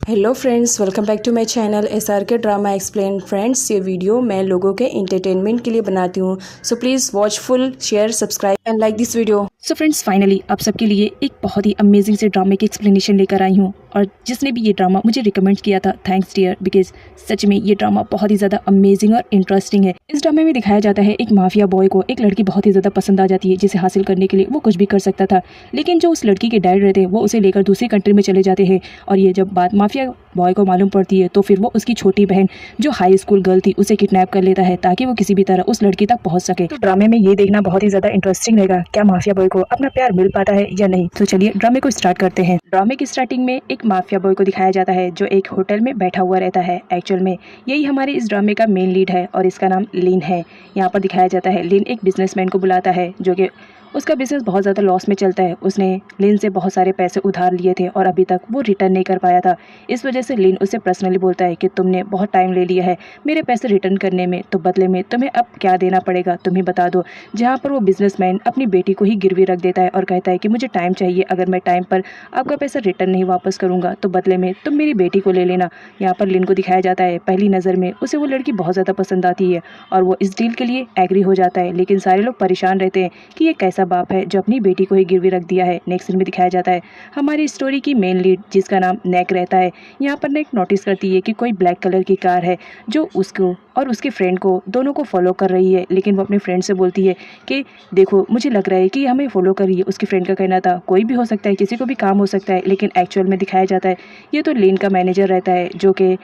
Hello friends, welcome back to my channel SRK drama explain. Friends, ये video मैं लोगों के एंटरटेनमेंट के लिए बनाती हूँ, so please watch full, share, subscribe and like this video. So friends, finally आप सबके लिए एक बहुत ही अमेजिंग से ड्रामे की एक्सप्लेनेशन लेकर आई हूँ। और जिसने भी ये ड्रामा मुझे रिकमेंड किया था, थैंक्स डियर, बिकॉज सच में ये ड्रामा बहुत ही ज़्यादा अमेजिंग और इंटरेस्टिंग है। इस ड्रामे में दिखाया जाता है एक माफिया बॉय को एक लड़की बहुत ही ज़्यादा पसंद आ जाती है, जिसे हासिल करने के लिए वो कुछ भी कर सकता था। लेकिन जो उस लड़की के डैड रहते हैं वो उसे लेकर दूसरी कंट्री में चले जाते हैं। और ये जब बात माफिया बॉय को मालूम पड़ती है तो फिर वो उसकी छोटी बहन जो हाई स्कूल गर्ल थी उसे किडनैप कर लेता है, ताकि वो किसी भी तरह उस लड़की तक पहुंच सके। तो ड्रामे में ये देखना बहुत ही ज़्यादा इंटरेस्टिंग रहेगा, क्या माफिया बॉय को अपना प्यार मिल पाता है या नहीं। तो चलिए ड्रामे को स्टार्ट करते हैं। ड्रामे की स्टार्टिंग में एक माफिया बॉय को दिखाया जाता है जो एक होटल में बैठा हुआ रहता है। एक्चुअल में यही हमारे इस ड्रामे का मेन लीड है और इसका नाम लिन है। यहाँ पर दिखाया जाता है लिन एक बिजनेसमैन को बुलाता है जो कि उसका बिजनेस बहुत ज़्यादा लॉस में चलता है। उसने लिन से बहुत सारे पैसे उधार लिए थे और अभी तक वो रिटर्न नहीं कर पाया था। इस वजह से लिन उसे पर्सनली बोलता है कि तुमने बहुत टाइम ले लिया है मेरे पैसे रिटर्न करने में, तो बदले में तुम्हें अब क्या देना पड़ेगा तुम ही बता दो। जहाँ पर वो बिजनेसमैन अपनी बेटी को ही गिरवी रख देता है और कहता है कि मुझे टाइम चाहिए, अगर मैं टाइम पर आपका पैसा रिटर्न नहीं वापस करूँगा तो बदले में तुम मेरी बेटी को ले लेना। यहाँ पर लिन को दिखाया जाता है पहली नज़र में उसे वो लड़की बहुत ज़्यादा पसंद आती है और वो इस डील के लिए एग्री हो जाता है। लेकिन सारे लोग परेशान रहते हैं कि ये कैसा बाप है जो अपनी बेटी को ही गिरवी रख दिया है। नेक्स्ट सीन में दिखाया जाता है हमारी स्टोरी की मेन लीड जिसका नाम नेक रहता है। यहाँ पर नेक नोटिस करती है कि कोई ब्लैक कलर की कार है जो उसको और उसके फ्रेंड को दोनों को फॉलो कर रही है। लेकिन वो अपने फ्रेंड से बोलती है कि देखो मुझे लग रहा है कि हमें फॉलो कर रही है। उसके फ्रेंड का कहना था कोई भी हो सकता है, किसी को भी काम हो सकता है। लेकिन एक्चुअल में दिखाया जाता है ये तो लेन का मैनेजर रहता है जो कि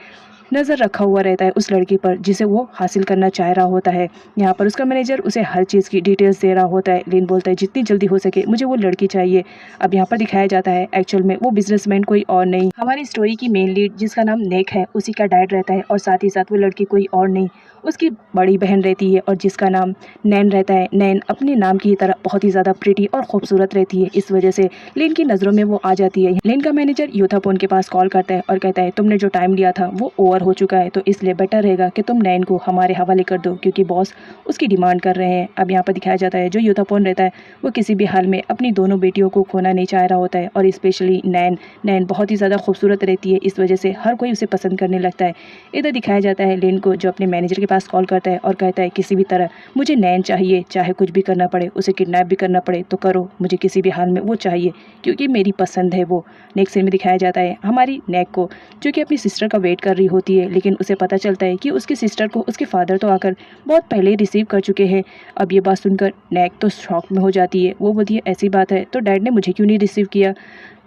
नज़र रखा हुआ रहता है उस लड़की पर जिसे वो हासिल करना चाह रहा होता है। यहाँ पर उसका मैनेजर उसे हर चीज़ की डिटेल्स दे रहा होता है। लिन बोलता है जितनी जल्दी हो सके मुझे वो लड़की चाहिए। अब यहाँ पर दिखाया जाता है एक्चुअल में वो बिजनेसमैन कोई और नहीं, हमारी स्टोरी की मेन लीड जिसका नाम नेक है उसी का डैड रहता है। और साथ ही साथ वो लड़की कोई और नहीं, उसकी बड़ी बहन रहती है और जिसका नाम नैन रहता है। नैन अपने नाम की तरह बहुत ही ज़्यादा प्रिटी और खूबसूरत रहती है। इस वजह से लिन की नज़रों में वो आ जाती है। लिन का मैनेजर यूथापोन के पास कॉल करता है और कहता है तुमने जो टाइम लिया था वो ओवर हो चुका है, तो इसलिए बेटर रहेगा कि तुम नैन को हमारे हवाले कर दो क्योंकि बॉस उसकी डिमांड कर रहे हैं। अब यहाँ पर दिखाया जाता है जो यूथापोन रहता है वो किसी भी हाल में अपनी दोनों बेटियों को खोना नहीं चाह रहा होता है और स्पेशली नैन बहुत ही ज़्यादा खूबसूरत रहती है। इस वजह से हर कोई उसे पसंद करने लगता है। इधर दिखाया जाता है लिन को जो अपने मैनेजर के पास कॉल करता है और कहता है किसी भी तरह मुझे नैन चाहिए, चाहे कुछ भी करना पड़े, उसे किडनैप भी करना पड़े तो करो, मुझे किसी भी हाल में वो चाहिए क्योंकि मेरी पसंद है वो। नेक्स्ट सीन में दिखाया जाता है हमारी नेक को जो कि अपनी सिस्टर का वेट कर रही होती है। लेकिन उसे पता चलता है कि उसकी सिस्टर को उसके फादर तो आकर बहुत पहले ही रिसीव कर चुके हैं। अब ये बात सुनकर नेक तो शॉक में हो जाती है। वो बोलती है ऐसी बात है तो डैड ने मुझे क्यों नहीं रिसीव किया।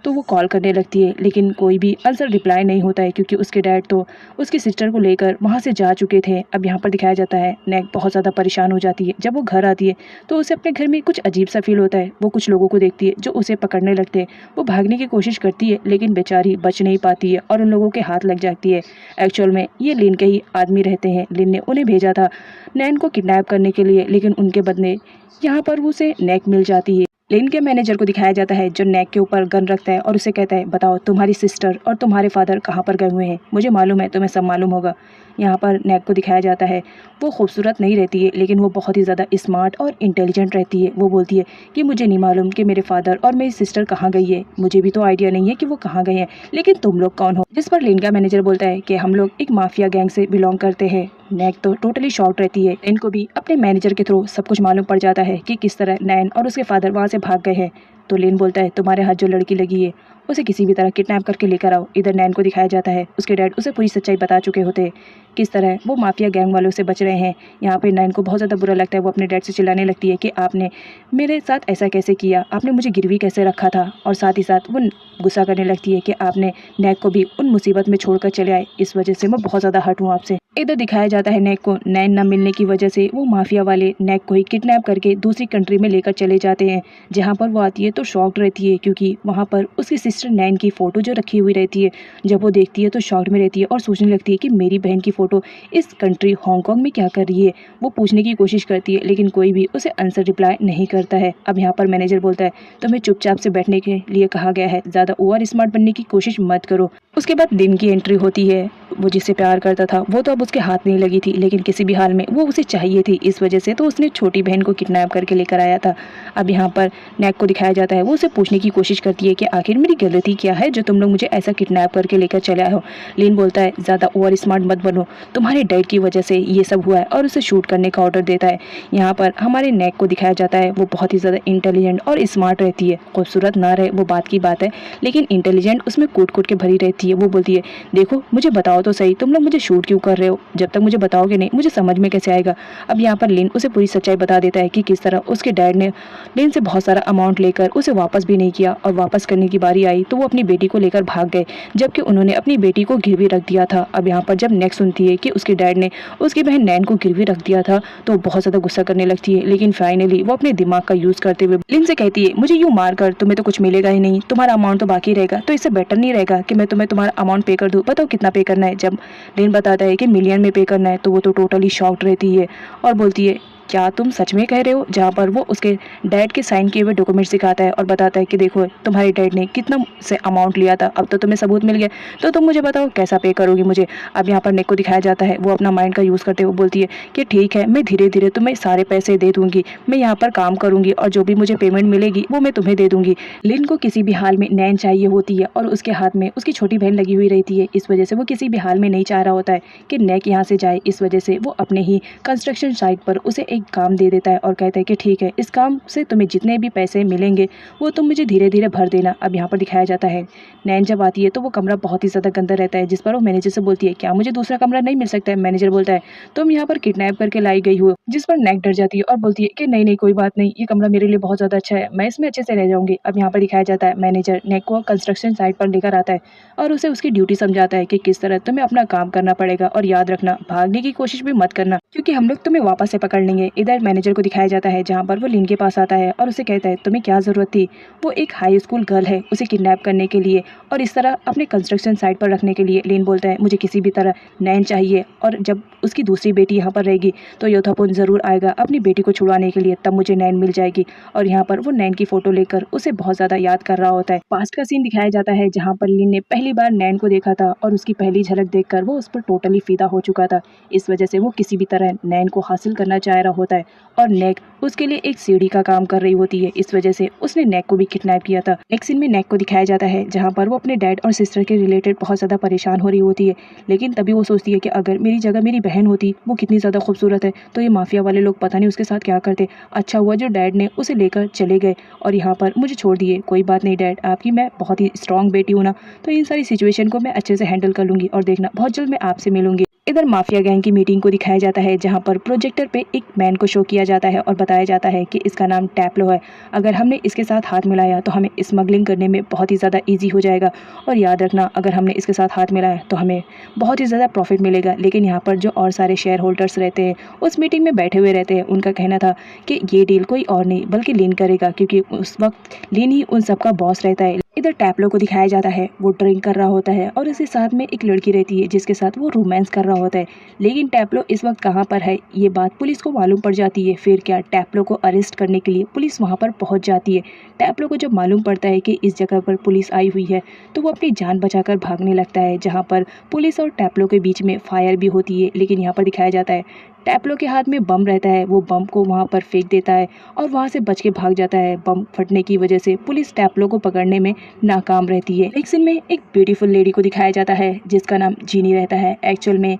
तो वो कॉल करने लगती है लेकिन कोई भी आंसर रिप्लाई नहीं होता है क्योंकि उसके डैड तो उसकी सिस्टर को लेकर वहाँ से जा चुके थे। अब यहाँ पर दिखाया जाता है नेक बहुत ज़्यादा परेशान हो जाती है। जब वो घर आती है तो उसे अपने घर में कुछ अजीब सा फील होता है। वो कुछ लोगों को देखती है जो उसे पकड़ने लगते हैं। वो भागने की कोशिश करती है लेकिन बेचारी बच नहीं पाती है और उन लोगों के हाथ लग जाती है। एक्चुअल में ये लिन के ही आदमी रहते हैं। लिन ने उन्हें भेजा था नैन को किडनैप करने के लिए, लेकिन उनके बदले यहाँ पर उसे नेक मिल जाती है। लिन के मैनेजर को दिखाया जाता है जो नेक के ऊपर गन रखता है और उसे कहता है बताओ तुम्हारी सिस्टर और तुम्हारे फादर कहाँ पर गए हुए हैं, मुझे मालूम है तुम्हें सब मालूम होगा। यहाँ पर नेक को दिखाया जाता है वो खूबसूरत नहीं रहती है लेकिन वो बहुत ही ज़्यादा स्मार्ट और इंटेलिजेंट रहती है। वो बोलती है कि मुझे नहीं मालूम कि मेरे फादर और मेरी सिस्टर कहाँ गई है, मुझे भी तो आइडिया नहीं है कि वो कहाँ गए हैं, लेकिन तुम लोग कौन हो। जिस पर लिन का मैनेजर बोलता है कि हम लोग एक माफिया गैंग से बिलोंग करते हैं। नेक तो टोटली शॉक्ड रहती है। इनको भी अपने मैनेजर के थ्रू सब कुछ मालूम पड़ जाता है कि किस तरह नैन और उसके फादर वहाँ से भाग गए हैं। तो लिन बोलता है तुम्हारे हाथ जो लड़की लगी है उसे किसी भी तरह किडनैप करके लेकर आओ। इधर नैन को दिखाया जाता है उसके डैड उसे पूरी सच्चाई बता चुके होते हैं किस तरह वो माफिया गैंग वालों से बच रहे हैं। यहाँ पे नैन को बहुत ज़्यादा बुरा लगता है। वो अपने डैड से चिल्लाने लगती है कि आपने मेरे साथ ऐसा कैसे किया, आपने मुझे गिरवी कैसे रखा था। और साथ ही साथ वो गुस्सा करने लगती है कि आपने नेक को भी उन मुसीबत में छोड़कर चले आए, इस वजह से मैं बहुत ज़्यादा हर्ट हूँ आपसे। इधर दिखाया जाता है नेक को नैन न मिलने की वजह से वो माफिया वाले नेक को ही किडनैप करके दूसरी कंट्री में लेकर चले जाते हैं। जहाँ पर वो आती है तो शॉक्ड रहती है क्योंकि वहाँ पर उसकी सिस्टर नैन की फ़ोटो जो रखी हुई रहती है। जब वो देखती है तो शॉक्ड में रहती है और सोचने लगती है कि मेरी बहन की फ़ोटो इस कंट्री हांगकांग में क्या कर रही है। वो पूछने की कोशिश करती है लेकिन कोई भी उसे आंसर रिप्लाई नहीं करता है। अब यहाँ पर मैनेजर बोलता है तुम्हें चुपचाप से बैठने के लिए कहा गया है, ज़्यादा ओवर स्मार्ट बनने की कोशिश मत करो। उसके बाद दिन की एंट्री होती है। वो जिससे प्यार करता था वो तो अब उसके हाथ नहीं लगी थी, लेकिन किसी भी हाल में वो उसे चाहिए थी। इस वजह से तो उसने छोटी बहन को किडनैप करके लेकर आया था। अब यहाँ पर नेक को दिखाया जाता है, वो उसे पूछने की कोशिश करती है कि आखिर मेरी गलती क्या है जो तुम लोग मुझे ऐसा किडनैप करके लेकर चले आए हो। लिन बोलता है ज़्यादा ओवर स्मार्ट मत बनो, तुम्हारे डैड की वजह से ये सब हुआ है, और उसे शूट करने का ऑर्डर देता है। यहाँ पर हमारे नेक को दिखाया जाता है, वो बहुत ही ज़्यादा इंटेलिजेंट और स्मार्ट रहती है। खूबसूरत ना रहे वो बात की बात है, लेकिन इंटेलिजेंट उसमें कूट कूट के भरी रहती है। वो बोलती है देखो मुझे बताओ तो सही, तुम लोग मुझे शूट क्यों कर रहे हो? जब तक मुझे बताओगे नहीं मुझे समझ में कैसे आएगा? अब यहाँ पर लिन उसे पूरी सच्चाई बता देता है कि किस तरह उसके डैड ने लिन से बहुत सारा अमाउंट लेकर उसे वापस भी नहीं किया, और वापस करने की बारी आई तो वो अपनी बेटी को लेकर भाग गए, जबकि उन्होंने अपनी बेटी को गिरवी रख दिया था। अब यहाँ पर जब नेक सुनती है कि उसके डैड ने उसकी बहन नैन को गिरवी रख दिया था तो बहुत ज़्यादा गुस्सा करने लगती है, लेकिन फाइनली वो अपने दिमाग का यूज़ करते हुए लिन से कहती है मुझे यूँ मार कर तुम्हें तो कुछ मिलेगा ही नहीं, तुम्हारा अमाउंट तो बाकी रहेगा, तो इससे बेटर नहीं रहेगा कि मैं तुम्हें तुम्हारा अमाउंट पे कर दूँ? बताओ कितना पे करना है? जब लिन बताता है कि मिलियन में पे करना है तो वो तो टोटली शॉक्ड रहती है और बोलती है क्या तुम सच में कह रहे हो? जहाँ पर वो उसके डैड के साइन किए हुए डॉक्यूमेंट्स दिखाता है और बताता है कि देखो तुम्हारे डैड ने कितना से अमाउंट लिया था, अब तो तुम्हें सबूत मिल गया, तो तुम मुझे बताओ कैसा पे करोगी मुझे? अब यहाँ पर नेक को दिखाया जाता है, वो अपना माइंड का यूज़ करते हुए बोलती है कि ठीक है मैं धीरे धीरे तुम्हें सारे पैसे दे दूंगी, मैं यहाँ पर काम करूंगी और जो भी मुझे पेमेंट मिलेगी वो मैं तुम्हें दे दूंगी। लिन को किसी भी हाल में नैन चाहिए होती है और उसके हाथ में उसकी छोटी बहन लगी हुई रहती है। इस वजह से वो किसी भी हाल में नहीं चाह रहा होता है कि नेक यहाँ से जाए। इस वजह से वो अपने ही कंस्ट्रक्शन साइट पर उसे एक काम दे देता है और कहता है कि ठीक है इस काम से तुम्हें जितने भी पैसे मिलेंगे वो तुम मुझे धीरे धीरे भर देना। अब यहाँ पर दिखाया जाता है नैन जब आती है तो वो कमरा बहुत ही ज़्यादा गंदा रहता है, जिस पर वो मैनेजर से बोलती है क्या मुझे दूसरा कमरा नहीं मिल सकता है? मैनेजर बोलता है तुम यहाँ पर किडनैप करके लाई गई हो, जिस पर नेक डर जाती है और बोलती है कि नहीं नहीं कोई बात नहीं, ये कमरा मेरे लिए बहुत ज़्यादा अच्छा है, मैं इसमें अच्छे से रह जाऊंगी। अब यहाँ पर दिखाया जाता है मैनेजर नेक को कंस्ट्रक्शन साइट पर लेकर आता है और उसे उसकी ड्यूटी समझाता है कि किस तरह तुम्हें अपना काम करना पड़ेगा, और याद रखना भागने की कोशिश भी मत करना क्योंकि हम लोग तुम्हें वापस से पकड़ लेंगे। इधर मैनेजर को दिखाया जाता है जहाँ पर वो लिन के पास आता है और उसे कहता है तुम्हें क्या ज़रूरत थी? वो एक हाई स्कूल गर्ल है, उसे किडनैप करने के लिए और इस तरह अपने कंस्ट्रक्शन साइट पर रखने के लिए। लिन बोलता है मुझे किसी भी तरह नैन चाहिए, और जब उसकी दूसरी बेटी यहाँ पर रहेगी तो योधापुन ज़रूर आएगा अपनी बेटी को छुड़वाने के लिए, तब मुझे नैन मिल जाएगी। और यहाँ पर वो नैन की फ़ोटो लेकर उसे बहुत ज़्यादा याद कर रहा होता है। पास्ट का सीन दिखाया जाता है जहाँ पर लिन ने पहली बार नैन को देखा था और उसकी पहली झलक देखकर वो उस पर टोटली फिदा हो चुका था। इस वजह से वो किसी भी तरह नैन को हासिल करना चाह रहा होता है और नेक उसके लिए एक सीढ़ी का काम कर रही होती है। इस वजह से उसने नेक को भी किडनैप किया था। नेक्स्ट सीन में नेक को दिखाया जाता है जहाँ पर वो अपने डैड और सिस्टर के रिलेटेड बहुत ज़्यादा परेशान हो रही होती है, लेकिन तभी वो सोचती है कि अगर मेरी जगह मेरी बहन होती, वो कितनी ज़्यादा खूबसूरत है, तो ये माफिया वाले लोग पता नहीं उसके साथ क्या करते। अच्छा हुआ जो डैड ने उसे लेकर चले गए और यहाँ पर मुझे छोड़ दिए। कोई बात नहीं डैड, आपकी मैं बहुत ही स्ट्रॉन्ग बेटी हूँ ना, तो इन सारी सिचुएशन को मैं अच्छे से हैंडल कर लूँगी और देखना बहुत जल्द मैं आपसे मिलूंगी। इधर माफिया गैंग की मीटिंग को दिखाया जाता है जहां पर प्रोजेक्टर पे एक मैन को शो किया जाता है और बताया जाता है कि इसका नाम टैप्लो है, अगर हमने इसके साथ हाथ मिलाया तो हमें स्मगलिंग करने में बहुत ही ज़्यादा इजी हो जाएगा, और याद रखना अगर हमने इसके साथ हाथ मिलाया तो हमें बहुत ही ज़्यादा प्रॉफिट मिलेगा। लेकिन यहाँ पर जो और सारे शेयर होल्डर्स रहते हैं उस मीटिंग में बैठे हुए रहते हैं, उनका कहना था कि ये डील कोई और नहीं बल्कि लिन करेगा, क्योंकि उस वक्त लिन ही उन सबका बॉस रहता है। इधर टैप्लो को दिखाया जाता है, वो ड्रिंक कर रहा होता है और उसके साथ में एक लड़की रहती है जिसके साथ वो रोमांस कर रहा होता है। लेकिन टैप्लो इस वक्त कहाँ पर है ये बात पुलिस को मालूम पड़ जाती है। फिर क्या टैप्लो को अरेस्ट करने के लिए पुलिस वहाँ पर पहुँच जाती है। टैप्लो को जब मालूम पड़ता है कि इस जगह पर पुलिस आई हुई है तो वो अपनी जान बचाकर भागने लगता है, जहाँ पर पुलिस और टैप्लो के बीच में फायर भी होती है। लेकिन यहाँ पर दिखाया जाता है टैप्लो के हाथ में बम रहता है, वो बम को वहाँ पर फेंक देता है और वहाँ से बच के भाग जाता है। बम फटने की वजह से पुलिस टैप्लो को पकड़ने में नाकाम रहती है। एक सीन में एक ब्यूटीफुल लेडी को दिखाया जाता है जिसका नाम जीनी रहता है। एक्चुअल में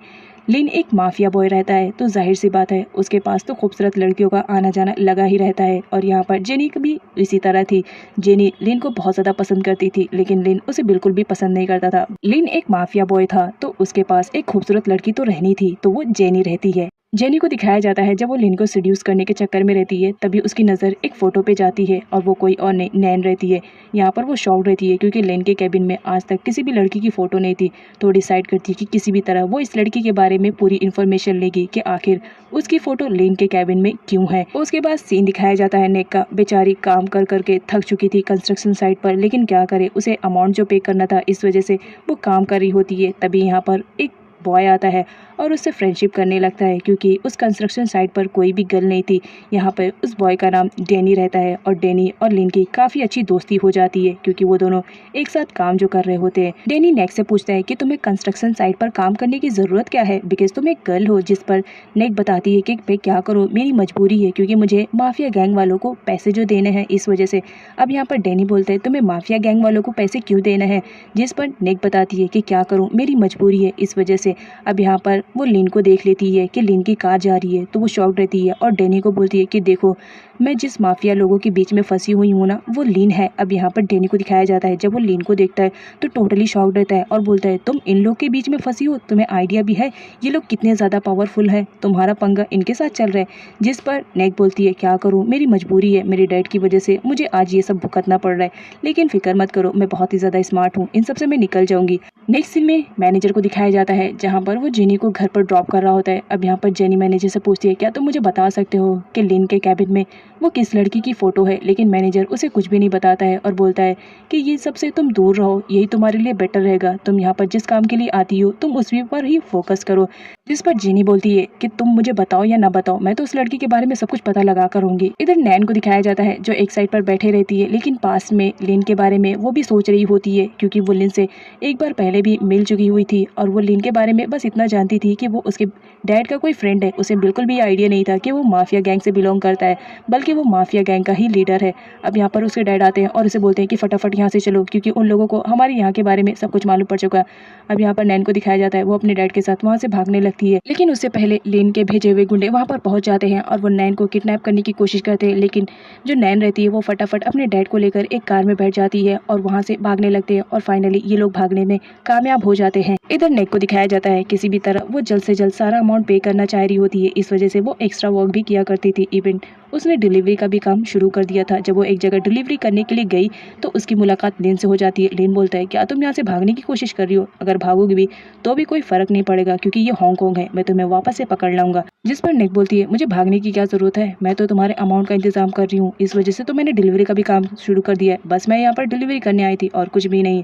लिन एक माफिया बॉय रहता है, तो जाहिर सी बात है उसके पास तो खूबसूरत लड़कियों का आना जाना लगा ही रहता है। और यहाँ पर जेनी भी इसी तरह थी। जेनी लिन को बहुत ज़्यादा पसंद करती थी, लेकिन लिन उसे बिल्कुल भी पसंद नहीं करता था। लिन एक माफिया बॉय था तो उसके पास एक खूबसूरत लड़की तो रहनी थी, तो वो जेनी रहती है। जेनी को दिखाया जाता है जब वो लिन को सीड्यूस करने के चक्कर में रहती है, तभी उसकी नज़र एक फ़ोटो पे जाती है और वो कोई और नहीं नैन रहती है। यहाँ पर वो शॉक्ड रहती है क्योंकि लिन के कैबिन में आज तक किसी भी लड़की की फ़ोटो नहीं थी, तो डिसाइड करती है कि किसी भी तरह वो इस लड़की के बारे में पूरी इन्फॉर्मेशन लेगी कि आखिर उसकी फ़ोटो लिन के कैबिन में क्यों है। उसके बाद सीन दिखाया जाता है नेक का। बेचारी काम कर करके थक चुकी थी कंस्ट्रक्शन साइट पर, लेकिन क्या करे, उसे अमाउंट जो पे करना था इस वजह से वो काम कर रही होती है। तभी यहाँ पर एक बॉय आता है और उससे फ्रेंडशिप करने लगता है, क्योंकि उस कंस्ट्रक्शन साइट पर कोई भी गर्ल नहीं थी। यहाँ पर उस बॉय का नाम डैनी रहता है और डैनी और लिन की काफ़ी अच्छी दोस्ती हो जाती है, क्योंकि वो दोनों एक साथ काम जो कर रहे होते हैं। डैनी नेक से पूछता है कि तुम्हें कंस्ट्रक्शन साइट पर काम करने की ज़रूरत क्या है, बिकॉज तुम एक गर्ल हो। जिस पर नेक बताती है कि मैं क्या करूँ, मेरी मजबूरी है, क्योंकि मुझे माफिया गैंग वालों को पैसे जो देने हैं इस वजह से। अब यहाँ पर डैनी बोलता है तुम्हें माफिया गैंग वालों को पैसे क्यों देना है, जिस पर नेक बताती है कि क्या करूँ, मेरी मजबूरी है इस वजह से। अब यहाँ पर वो लिन को देख लेती है कि लिन की कार जा रही है, तो वो शॉक्ड रहती है और डैनी को बोलती है कि देखो मैं जिस माफिया लोगों के बीच में फंसी हुई हूँ ना, वो लिन है। अब यहाँ पर डैनी को दिखाया जाता है जब वो लिन को देखता है तो टोटली शॉक्ड रहता है और बोलता है तुम इन लोग के बीच में फंसी हो, तुम्हें आइडिया भी है ये लोग कितने ज़्यादा पावरफुल है, तुम्हारा पंगा इनके साथ चल रहा है। जिस पर नेक बोलती है क्या करूँ, मेरी मजबूरी है, मेरे डैड की वजह से मुझे आज ये सब भुगतना पड़ रहा है, लेकिन फिक्र मत करो, मैं बहुत ही ज़्यादा स्मार्ट हूँ, इन सब से मैं निकल जाऊंगी। नेक्स्ट सीन में मैनेजर को दिखाया जाता है जहाँ पर वो जेनी को घर पर ड्रॉप कर रहा होता है। अब यहाँ पर जेनी मैनेजर से पूछती है क्या तुम मुझे बता सकते हो कि लिन के कैबिन में वो किस लड़की की फ़ोटो है, लेकिन मैनेजर उसे कुछ भी नहीं बताता है और बोलता है कि ये सब से तुम दूर रहो, यही तुम्हारे लिए बेटर रहेगा, तुम यहाँ पर जिस काम के लिए आती हो तुम उसी पर ही फोकस करो। जिस पर जेनी बोलती है कि तुम मुझे बताओ या ना बताओ, मैं तो उस लड़की के बारे में सब कुछ पता लगा कर होंगी। इधर नैन को दिखाया जाता है जो एक साइड पर बैठे रहती है, लेकिन पास में लिन के बारे में वो भी सोच रही होती है, क्योंकि वो लिन से एक बार पहले भी मिल चुकी हुई थी और वो लिन के बारे में बस इतना जानती थी कि वो उसके डैड का कोई फ्रेंड है। उसे बिल्कुल भी आइडिया नहीं था कि वो माफिया गैंग से बिलोंग करता है, बल्कि वो माफिया गैंग का ही लीडर है। अब यहाँ पर उसके डैड आते हैं और उसे बोलते हैं कि फटाफट यहाँ से चलो, क्योंकि उन लोगों को हमारे यहाँ के बारे में सब कुछ मालूम पड़ चुका है। अब यहाँ पर नैन को दिखाया जाता है वो अपने डैड के साथ वहाँ से भागने लगती है, लेकिन उससे पहले लिन के भेजे हुए गुंडे वहाँ पर पहुँच जाते हैं और वो नैन को किडनैप करने की कोशिश करते हैं, लेकिन जो नैन रहती है वो फटाफट अपने डैड को लेकर एक कार में बैठ जाती है और वहाँ से भागने लगते हैं और फाइनली ये लोग भागने में कामयाब हो जाते हैं। इधर नेक को दिखाया जाता है किसी भी तरह वो जल्द से जल्द सारा अमाउंट पे करना चाह रही होती है, इस वजह से वो एक्स्ट्रा वर्क भी किया करती थी। इवन उसने डिलीवरी का भी काम शुरू कर दिया था। जब वो एक जगह डिलीवरी करने के लिए गई तो उसकी मुलाकात लिन से हो जाती है। लिन बोलता है क्या तुम यहाँ से भागने की कोशिश कर रही हो, अगर भागोगी भी तो भी कोई फर्क नहीं पड़ेगा, क्योंकि ये हांगकांग है, मैं तुम्हें वापस से पकड़ लाऊंगा। जिस पर नेक बोलती है मुझे भागने की क्या जरूरत है, मैं तो तुम्हारे अमाउंट का इंतजाम कर रही हूँ, इस वजह से तो मैंने डिलीवरी का भी काम शुरू कर दिया है, बस मैं यहाँ पर डिलीवरी करने आई थी और कुछ भी नहीं।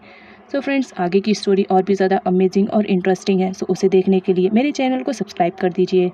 सो फ्रेंड्स, आगे की स्टोरी और भी ज़्यादा अमेजिंग और इंटरेस्टिंग है, सो उसे देखने के लिए मेरे चैनल को सब्सक्राइब कर दीजिए।